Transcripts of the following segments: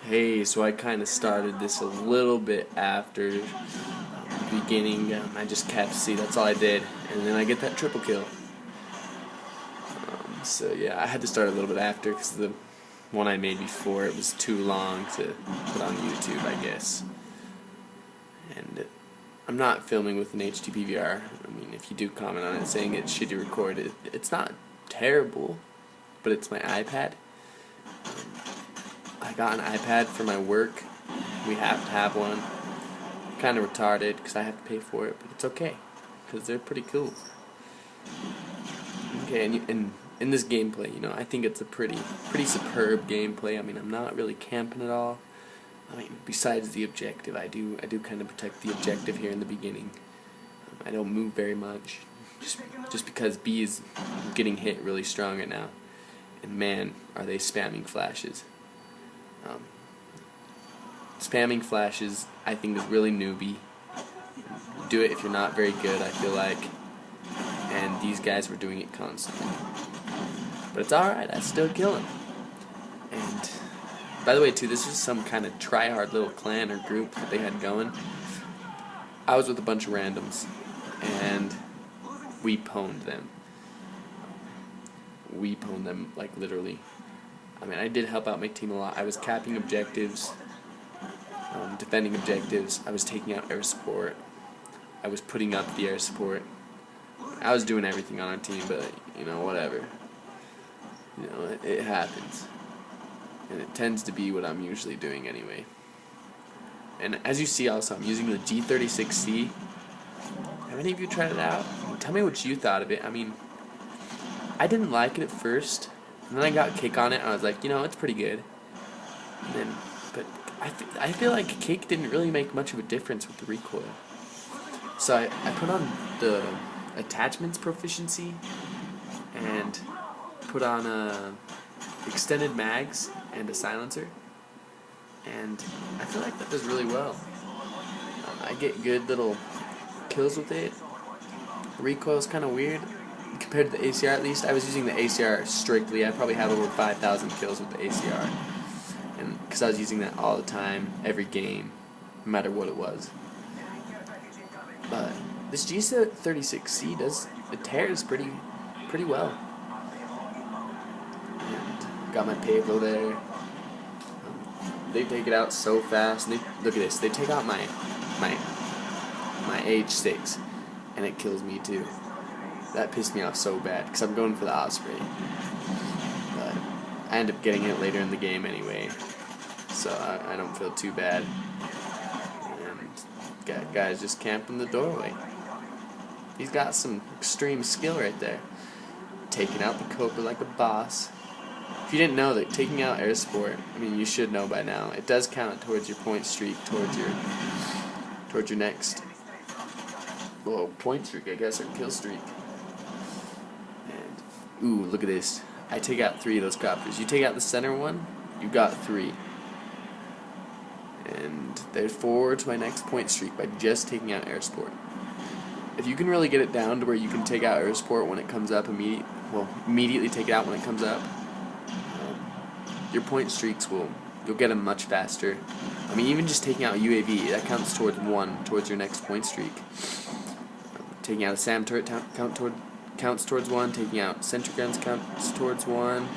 Hey, so I kind of started this a little bit after the beginning. I just kept C, that's all I did, and then I get that triple kill. So yeah, I had to start a little bit after because the one I made before, it was too long to put on YouTube, I guess. And I'm not filming with an HD PVR. I mean, if you do comment on it saying it's shitty recorded, it's not terrible, but it's my iPad. I got an iPad for my work. We have to have one. Kind of retarded because I have to pay for it, but it's okay because they're pretty cool. Okay, and in this gameplay, you know, I think it's a pretty superb gameplay. I mean, I'm not really camping at all. I mean, besides the objective, I do kind of protect the objective here in the beginning. I don't move very much, just because B is getting hit really strong right now, and man, are they spamming flashes. Spamming flashes, I think, is really newbie. Do it if you're not very good, I feel like, and these guys were doing it constantly. But it's alright, I still kill him. And by the way, too, this was some kind of try-hard little clan or group that they had going. I was with a bunch of randoms, and we pwned them. We pwned them, like, literally. I mean, I did help out my team a lot. I was capping objectives, defending objectives. I was taking out air support. I was putting up the air support. I was doing everything on our team, but, you know, whatever. You know, it happens. And it tends to be what I'm usually doing anyway. And as you see also, I'm using the G36C. Have any of you tried it out? Tell me what you thought of it. I mean, I didn't like it at first. And then I got Cake on it, and I was like, you know, it's pretty good. And then, but I feel like Cake didn't really make much of a difference with the recoil. So I put on the attachments proficiency, and put on extended mags and a silencer, and I feel like that does really well. I get good little kills with it. The recoil is kind of weird compared to the ACR. At least I was using the ACR strictly. I probably have over 5,000 kills with the ACR, and because I was using that all the time, every game, no matter what it was. But this G36C it tears pretty well. And got my Pablo there. They take it out so fast. And look at this. They take out my H6, and it kills me too. That pissed me off so bad because I'm going for the Osprey. But I end up getting it later in the game anyway, so I don't feel too bad. And guy's just camping the doorway. He's got some extreme skill right there. Taking out the Cobra like a boss. If you didn't know that taking out air support, I mean, you should know by now, it does count towards your point streak, towards your next, well, point streak, I guess, or kill streak. And ooh, look at this. I take out 3 of those copters. You take out the center one, you got 3. And there's 4 to my next point streak by just taking out air support. If you can really get it down to where you can take out air support when it comes up immediately take it out when it comes up, your point streaks you'll get them much faster. I mean, even just taking out UAV, that counts towards your next point streak. Taking out a SAM turret counts towards 1. Taking out sentry guns counts towards 1.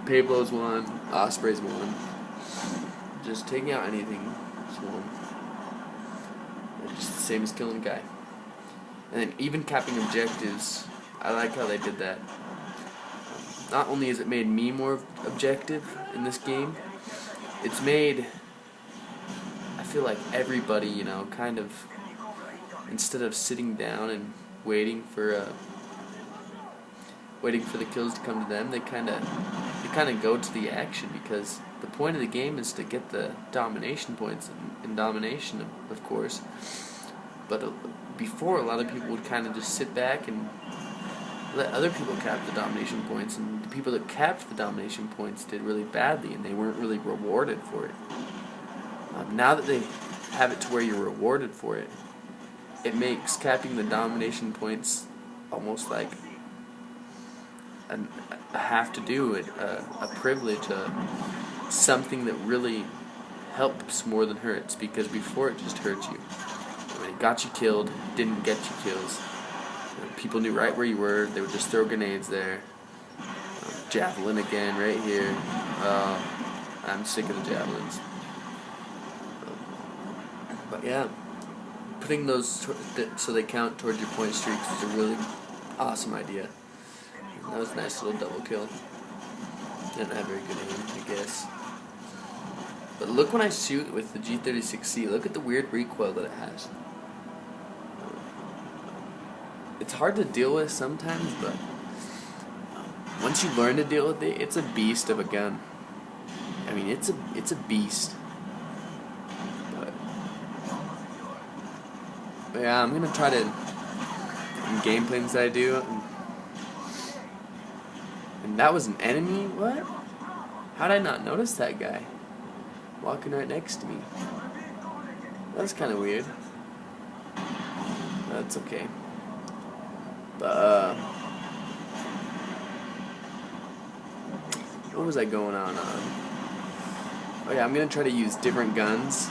Pablo's 1. Osprey's 1. Just taking out anything is 1. It's just the same as killing a guy. And then even capping objectives, I like how they did that. Not only has it made me more objective in this game, it's made, I feel like everybody, you know, kind of, instead of sitting down and waiting for the kills to come to them, they kind of go to the action, because the point of the game is to get the domination points, and domination, of course. But before, a lot of people would kind of just sit back and let other people cap the domination points, and the people that capped the domination points did really badly, and they weren't really rewarded for it. Now that they have it to where you're rewarded for it, it makes capping the domination points almost like a have to do, a privilege, something that really helps more than hurts, because before it just hurt you. I mean, it got you killed, didn't get you kills. People knew right where you were. They would just throw grenades there. Javelin again, right here. I'm sick of the javelins. But yeah, putting those so they count towards your point streaks is a really awesome idea. And that was a nice little double kill. Didn't have very good aim, I guess. But look when I shoot with the G36C. Look at the weird recoil that it has. It's hard to deal with sometimes, but once you learn to deal with it, it's a beast of a gun. I mean, it's a beast. But yeah, I'm gonna try to in gameplays that I do. And that was an enemy? What? How did I not notice that guy walking right next to me? That's kind of weird. That's okay. But what was I going on? Oh yeah, I'm gonna try to use different guns.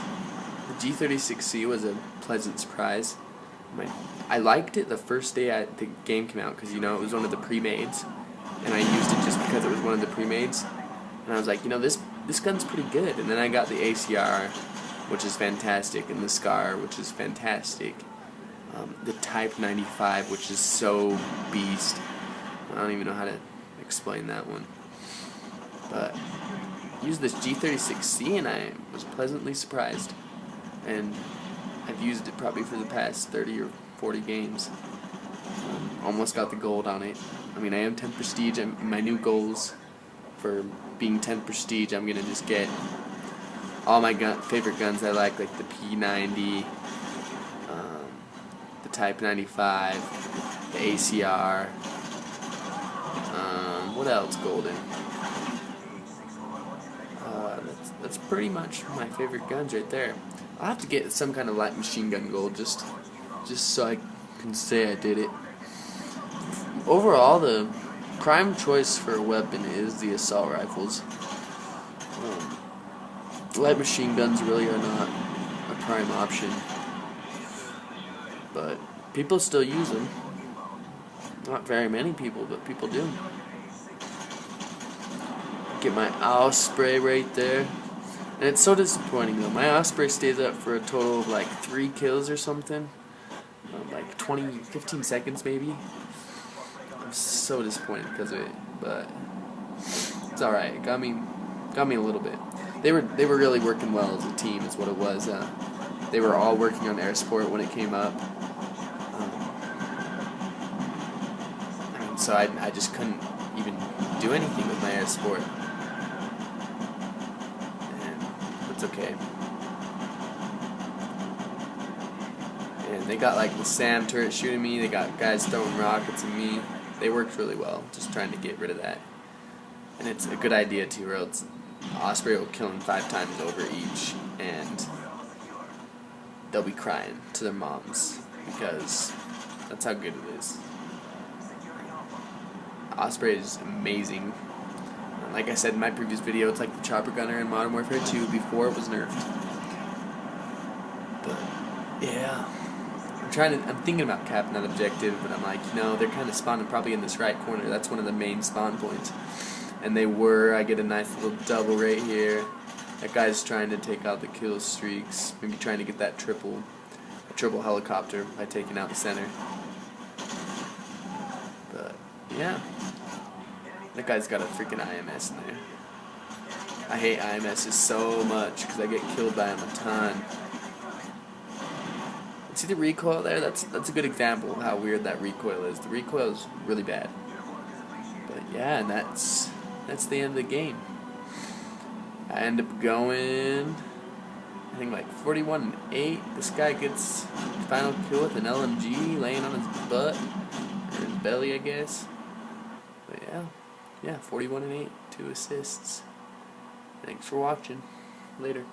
The G36C was a pleasant surprise. I liked it the first day the game came out because, you know, it was one of the pre-mades, and I used it just because it was one of the pre-mades, and I was like, you know, this gun's pretty good. And then I got the ACR, which is fantastic, and the SCAR, which is fantastic. The Type 95, which is so beast. I don't even know how to explain that one. But I used this G36C and I was pleasantly surprised. And I've used it probably for the past 30 or 40 games. Almost got the gold on it. I mean, I am 10 prestige. My new goals for being 10 prestige, I'm going to just get all my favorite guns I like the P90, the Type 95, the ACR, what else golden? That's pretty much my favorite guns right there. I'll have to get some kind of light machine gun gold just so I can say I did it. Overall, the prime choice for a weapon is the assault rifles. Light machine guns really are not a prime option, but people still use them. Not very many people, but people do. Get my Osprey right there. And it's so disappointing though. My Osprey stays up for a total of like 3 kills or something. Like 15 seconds maybe. I'm so disappointed because of it, but it's alright. It got me a little bit. They were really working well as a team is what it was. They were all working on air support when it came up. So I just couldn't even do anything with my air support. It's okay. And they got like the SAM turret shooting me, they got guys throwing rockets at me. They worked really well, just trying to get rid of that. And it's a good idea too, or else Osprey will kill them 5 times over each, and they'll be crying to their moms, because that's how good it is. Osprey is amazing. Like I said in my previous video, it's like the chopper gunner in Modern Warfare 2 before it was nerfed. But yeah, I'm thinking about capping that objective, but I'm like, you know, they're kind of spawning probably in this right corner. That's one of the main spawn points. And they were. I get a nice little double right here. That guy's trying to take out the kill streaks, maybe trying to get that triple helicopter by taking out the center. But yeah. That guy's got a freaking IMS in there. I hate IMSs so much because I get killed by them a ton. See the recoil there? That's a good example of how weird that recoil is. The recoil is really bad. But yeah, and that's the end of the game. I end up going, I think like 41-8. This guy gets final kill with an LMG laying on his butt or his belly, I guess. But yeah, 41-8, 2 assists. Thanks for watching. Later.